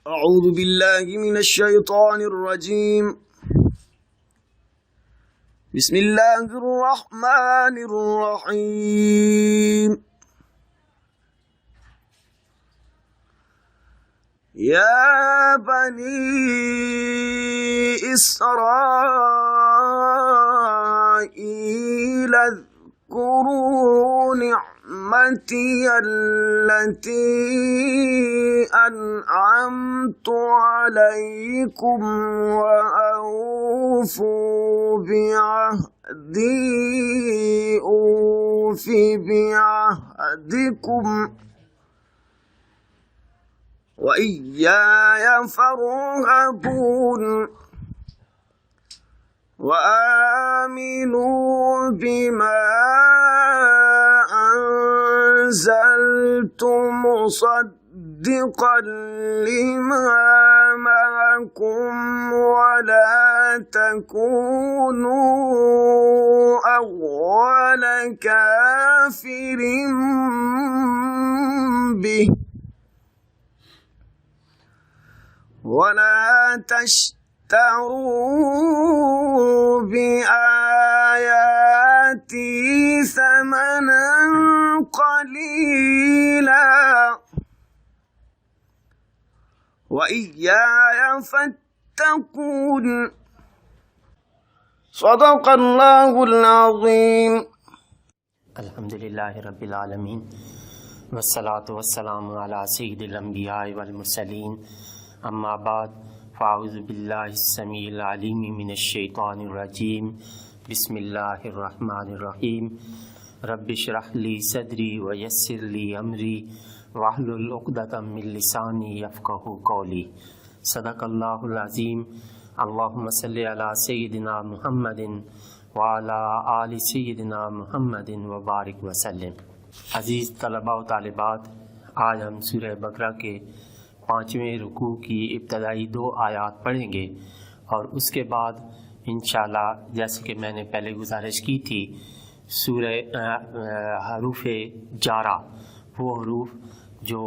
اعوذ باللہ من الشیطان الرجیم بسم اللہ الرحمن الرحیم یا بنی اسرائیل اذکروا نعمتی التي انعمت علیکم وأوفوا بعہدی اوف بعہدکم وإياي فارهبون وآمنوا بما أنزلت مصدقا لما معكم ولا تكونوا أول كافر به ولا تشتروا بآياتي ثمنا قليلا وإياي فاتقون صدق اللہ العظیم. الحمد للہ رب العالمین والصلاة والسلام علی سید الانبیاء والمرسلین. اما بعد فاعوذ باللہ السمیع العلیم من الشیطان الرجیم. بسم اللہ الرحمن الرحیم. رب اشرح لی صدری ویسر لی امری واحلل عقدۃ من لسانی یفقہوا قولی. صدق اللہ العظیم. اللہم صلی علی سیدنا محمد وعلی آل سیدنا محمد وبارک وسلم. عزیز طلباء و طالبات، آج ہم سورہ بقرہ کے 5ویں رکوع کی ابتدائی 2 آیات پڑھیں گے، اور اس کے بعد انشاءاللہ جیسے کہ میں نے پہلے گزارش کی تھی، سورہ حروف جارہ، وہ حروف جو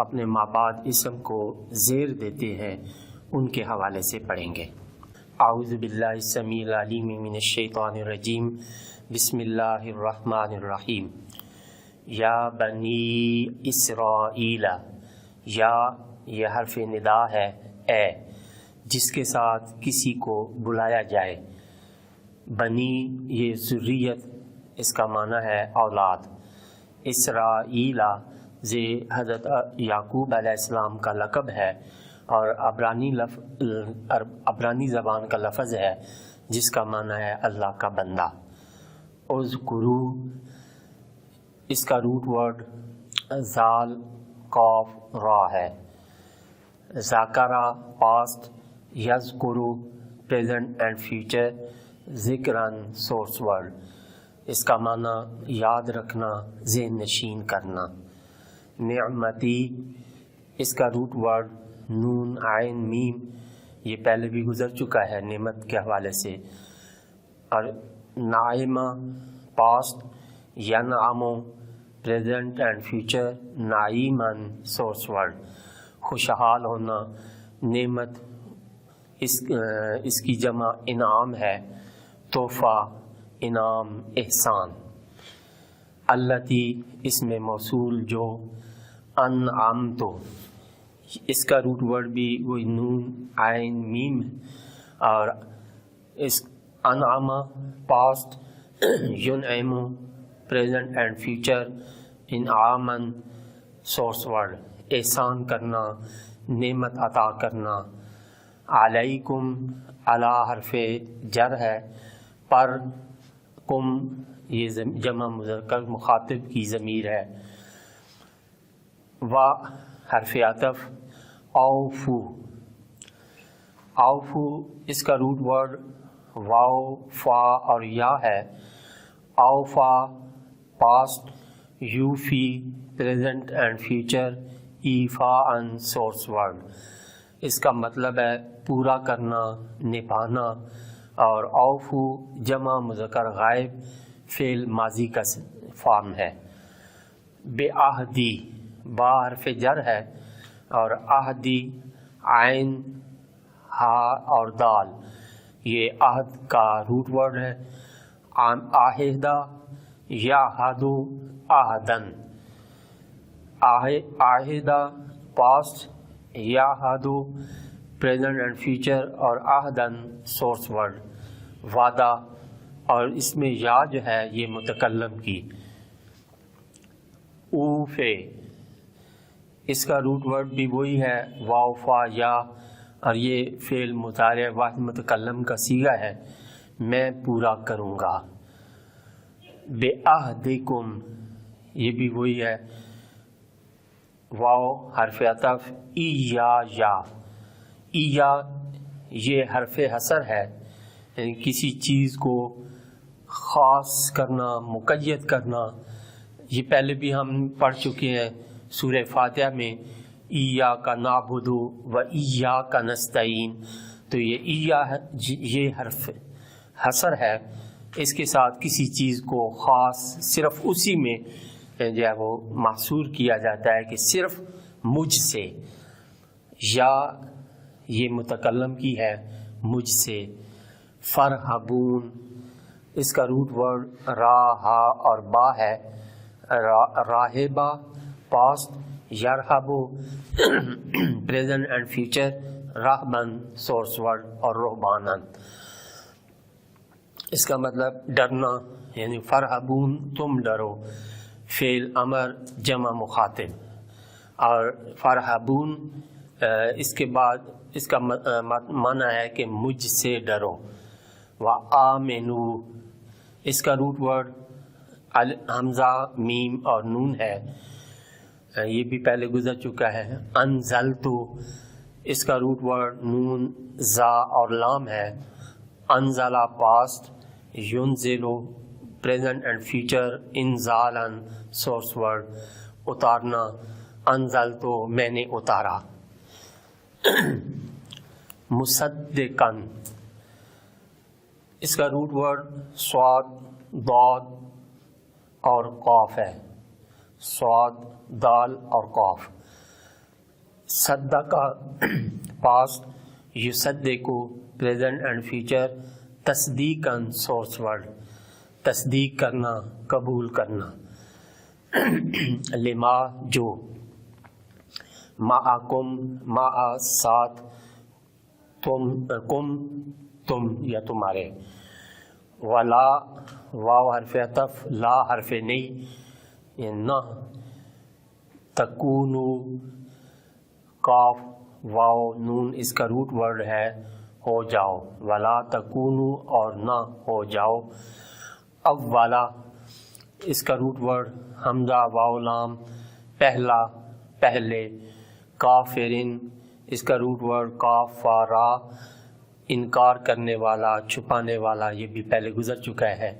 اپنے مابعد اسم کو زیر دیتے ہیں، ان کے حوالے سے پڑھیں گے. اعوذ باللہ السمیع العلیم من الشیطان الرجیم. بسم اللہ الرحمن الرحیم. یا بنی اسرائیل، یا یہ حرف ندا ہے، اے جس کے ساتھ کسی کو بلایا جائے. بنی یہ ذریت، اس کا معنی ہے اولاد. اسرائیل یہ حضرت یعقوب علیہ السلام کا لقب ہے، اور عبرانی زبان کا لفظ ہے جس کا معنی ہے اللہ کا بندہ. اذکرو، اس کا روٹ ورڈ زال قاف را ہے. ذاکرہ پاسٹ، یذکرو پریزنٹ اینڈ فیوچر، ذکرن سورس ورڈ. اس کا معنی یاد رکھنا، ذہن نشین کرنا. نعمتی، اس کا روٹ ورڈ نون عین میم، یہ پہلے بھی گزر چکا ہے نعمت کے حوالے سے. اور نعیمہ پاسٹ، ینعمو پریزنٹ اینڈ فیوچر، نعیمن سورس ورڈ. خوشحال ہونا، نعمت اس کی جمع انعام ہے، تحفہ، انعام، احسان. التی، اس میں موصول جو. انعمتو، اس کا روٹ ورڈ بھی وہی نون عین میم، اور اس انعامہ پاسٹ، ینعمو پریزنٹ اینڈ فیوچر، انعامن سورس ورڈ. احسان کرنا، نعمت عطا کرنا. علیکم، علی حرف جر ہے، پر کم یہ جمع مذکر مخاطب کی ضمیر ہے. و حرف عطف، اوفو. اوفو، اس کا روٹ ورڈ واو، فا اور یا ہے. اوفا پاسٹ، یوفی پریزنٹ اینڈ فیوچر، ایفا ان سورس ورڈ. اس کا مطلب ہے پورا کرنا، نبھانا. اور اوفو جمع مذکر غائب، فعل ماضی کا فارم ہے. بے عہدی، با حرف جر ہے، اور عہدی عین ہا اور دال یہ عہد کا روٹ ورڈ ہے. آہدہ یعہدو عہدن، آہدہ پاسٹ، یعہدو پریزنٹ اینڈ فیوچر، اور عہدن سورس ورڈ وعدہ. اور اس میں یا جو ہے یہ متکلم کی. اوفے اس کا روٹ ورڈ بھی وہی ہے واو فا یا، اور یہ فعل مضارع واحد متکلم کا صیغہ ہے، میں پورا کروں گا. بے عہدکم یہ بھی وہی ہے واو حرف عطف ایا یا. ایا یہ حرف حصر ہے، یعنی کسی چیز کو خاص کرنا، مقید کرنا. یہ پہلے بھی ہم پڑھ چکے ہیں سورہ فاتحہ میں، ایاک نعبد و ایاک نستعین. تو یہ ایا ہے، یہ حرف حصر ہے، اس کے ساتھ کسی چیز کو خاص صرف اسی میں جو ہے وہ محصور کیا جاتا ہے کہ صرف مجھ سے. یا یہ متکلم کی ہے مجھ سے. فرحبون اس کا روٹ ورڈ را ہا اور با ہے. راہبہ پاسٹ، یرحبو پریزنٹ اینڈ فیوچر، راہبن سورس ورڈ، اور رہبانن اس کا مطلب ڈرنا، یعنی فرحبون تم ڈرو، فعل امر جمع مخاطب. اور فرحبون اس کے بعد اس کا معنی ہے کہ مجھ سے ڈرو. وآمنو اس کا روٹ ورڈ حمزہ میم اور نون ہے، یہ بھی پہلے گزر چکا ہے. انزلتو اس کا روٹ ورڈ نون زا اور لام ہے. انزلہ پاسٹ، ینزلو پریزنٹ اینڈ فیوچر، انزالن سورس ورڈ اتارنا. انزلتو میں نے اتارا. مصدقن اس کا روٹ ورڈ صاد ضاد اور قاف ہے. صاد دال اور قاف. صدقہ پاسٹ، یصدقو پریزنٹ اینڈ فیوچر، تصدیقاً سورس ورڈ تصدیق کرنا، قبول کرنا. لما جو، معکم مع ساتھ، تم یا تمہارے. ولا واو حرف عطف، لا حرف نہیں، یہ نہ. تکونو کاف واو نون اس کا روٹ ورڈ ہے ہو جاؤ. ولا تکونو اور نہ ہو جاؤ. اولا اس کا روٹ ورڈ حمزہ واو لام پہلا پہلے. کافرن اس کا روٹ ورڈ کاف فا را انکار کرنے والا، چھپانے والا، یہ بھی پہلے گزر چکا ہے.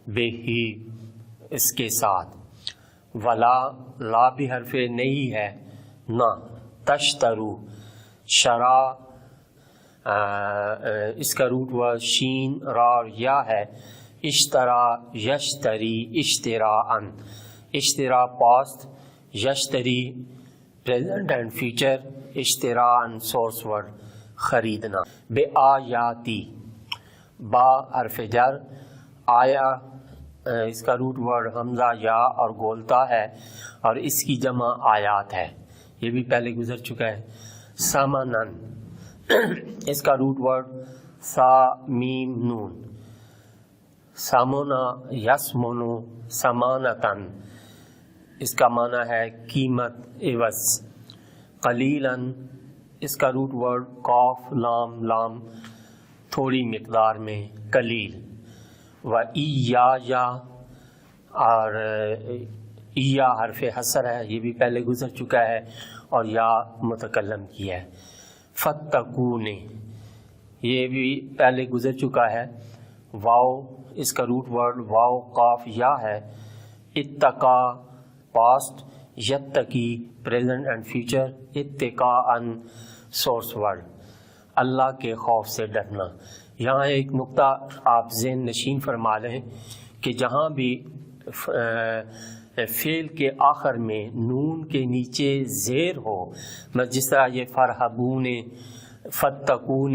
بے ہی اس کے ساتھ. ولا لا بھی حرف نہیں ہے نہ. تشترو شرا اس کا روٹ ورڈ شین را اور یا ہے. اشترا یشتری اشتراءً، اشترا پاسٹ، یشتری پریزنٹ اینڈ فیوچر، اشتراءً سورس ورڈ خریدنا. بے آیاتی با حرف جر، آیا اس کا روٹ ورڈ حمزہ یا اور گولتا ہے، اور اس کی جمع آیات ہے، یہ بھی پہلے گزر چکا ہے. سامنن اس کا روٹ ورڈ سا میم نون. سامونا یسمونو سمانتن اس کا معنی ہے قیمت، عوض. قلیلاً اس کا روٹ ورڈ قاف لام لام تھوڑی مقدار میں، قلیل. و ایا اور ایا حرف حصر ہے، یہ بھی پہلے گزر چکا ہے، اور یا متکلم کی ہے. فتقون یہ بھی پہلے گزر چکا ہے. واو اس کا روٹ ورڈ واو قاف یا ہے. اتقا پاسٹ، یتقی پریزنٹ اینڈ فیوچر، اتقاءً سورس ورڈ اللہ کے خوف سے ڈرنا. یہاں ایک نقطہ آپ ذہن نشین فرما لیں کہ جہاں بھی فعل کے آخر میں نون کے نیچے زیر ہو، جس طرح یہ فرحبون فتقون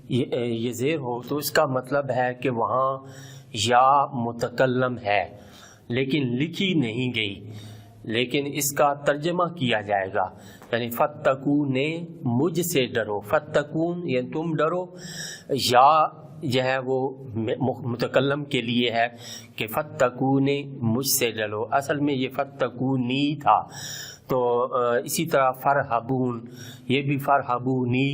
یہ زیر ہو، تو اس کا مطلب ہے کہ وہاں یا متکلم ہے لیکن لکھی نہیں گئی، لیکن اس کا ترجمہ کیا جائے گا، یعنی فتقون مجھ سے ڈرو، فتقون یعنی تم ڈرو، یا جو ہے وہ متکلم کے لیے ہے کہ فتقون مجھ سے ڈرو، اصل میں یہ فتقونی تھا۔ تو اسی طرح فرحبون، یہ بھی فرحبونی،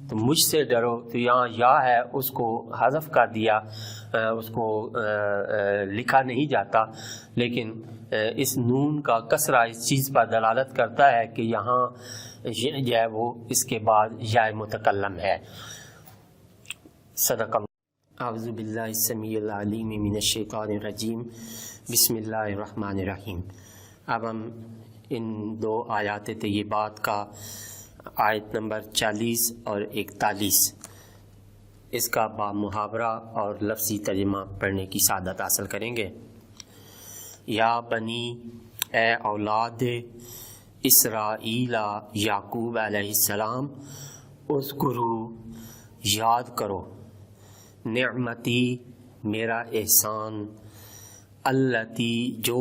تو مجھ سے ڈرو، تو یہاں یا ہے اس کو حذف کر دیا، اس کو لکھا نہیں جاتا، لیکن اس نون کا کسرہ اس چیز پر دلالت کرتا ہے کہ یہاں جو ہے وہ اس کے بعد یا متکلم ہے۔ صدق اللہ۔ اعوذ باللہ السمیع العلیم من الشیطان الرجیم، بسم اللہ الرحمن الرحیم۔ اب ہم ان دو آیات طیبات کا آیت نمبر 40 اور 41 اس کا با محاورہ اور لفظی ترجمہ پڑھنے کی سعادت حاصل کریں گے۔ یا بنی، اے اولاد اسرائیل یعقوب علیہ السلام، اذکروا یاد کرو، نعمتی میرا احسان، التی جو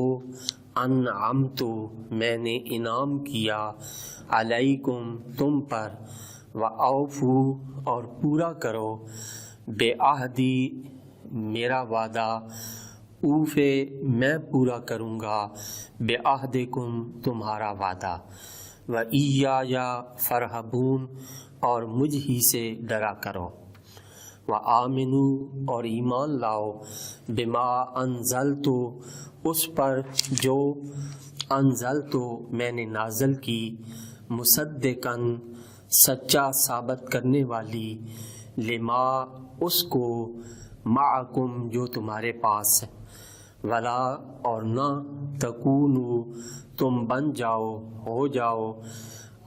انعمت میں نے انعام کیا، علیکم تم پر، وَأَوْفُوا اور پورا کرو، بے عہدی میرا وعدہ، اوفے میں پورا کروں گا، بے عہدکم تمہارا وعدہ، وَإِيَّايَ فَارْهَبُونَ اور مجھ ہی سے ڈرا کرو، وَآمِنُوا اور ایمان لاؤ، بما انزلت اس پر جو انزلت میں نے نازل کی، مصدقاً سچا ثابت کرنے والی، لما اس کو، معکم جو تمہارے پاس ہے، ولا اور نہ، تکونوا تم بن جاؤ، ہو جاؤ،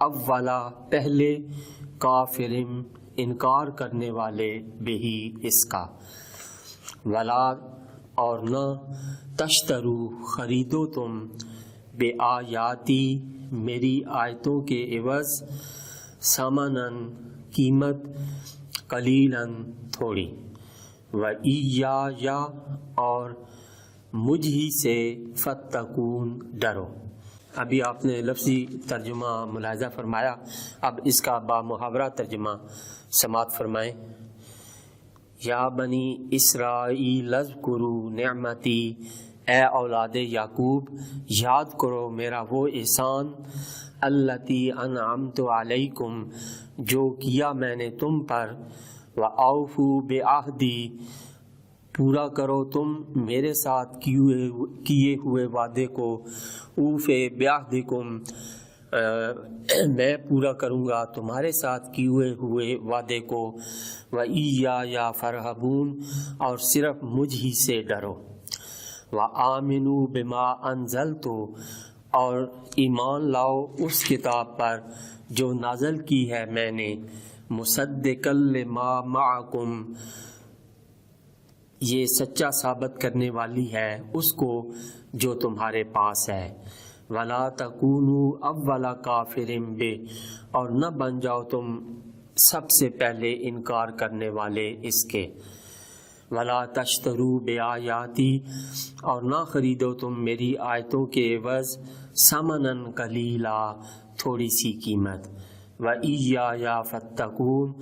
اولا پہلے، کافرم انکار کرنے والے، بہی اس کا، ولا اور نہ، تشترو خریدو تم، بے آیاتی میری آیتوں کے عوض، ثمناً قیمت، قلیلاً تھوڑی، وَإِيَّايَ اور مجھ ہی سے، فَاتَّقُونَ ڈرو۔ ابھی آپ نے لفظی ترجمہ ملاحظہ فرمایا، اب اس کا با محاورہ ترجمہ سماعت فرمائیں۔ یا بنی اسرائیل اذکروا نعمتی، اے اولاد یعقوب یاد کرو میرا وہ احسان، التی انعمت علیکم جو کیا میں نے تم پر، وَأَوْفُوا بِعَہْدِی پورا کرو تم میرے ساتھ کیے ہوئے وعدے کو، اوفے بعہدکم میں پورا کروں گا تمہارے ساتھ کیے ہوئے وعدے کو، وَإِيَّايَ فَارْهَبُونَ اور صرف مجھ ہی سے ڈرو، وَآمِنُوا بِمَا أَنزَلْتُ اور ایمان لاؤ اس کتاب پر جو نازل کی ہے میں نے، مصدقا لما معکم یہ سچا ثابت کرنے والی ہے اس کو جو تمہارے پاس ہے، ولا تکونوا اول کافر بہ اور نہ بن جاؤ تم سب سے پہلے انکار کرنے والے اس کے، ولا تشتروا بآیاتی اور نہ خریدو تم میری آیتوں کے عوض، ثمنا قلیلا تھوڑی سی قیمت، وَإِيَّايَ فَاتَّقُونَ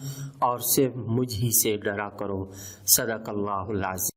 اور صرف مجھ ہی سے ڈرا کرو۔ صدق اللہ العظیم۔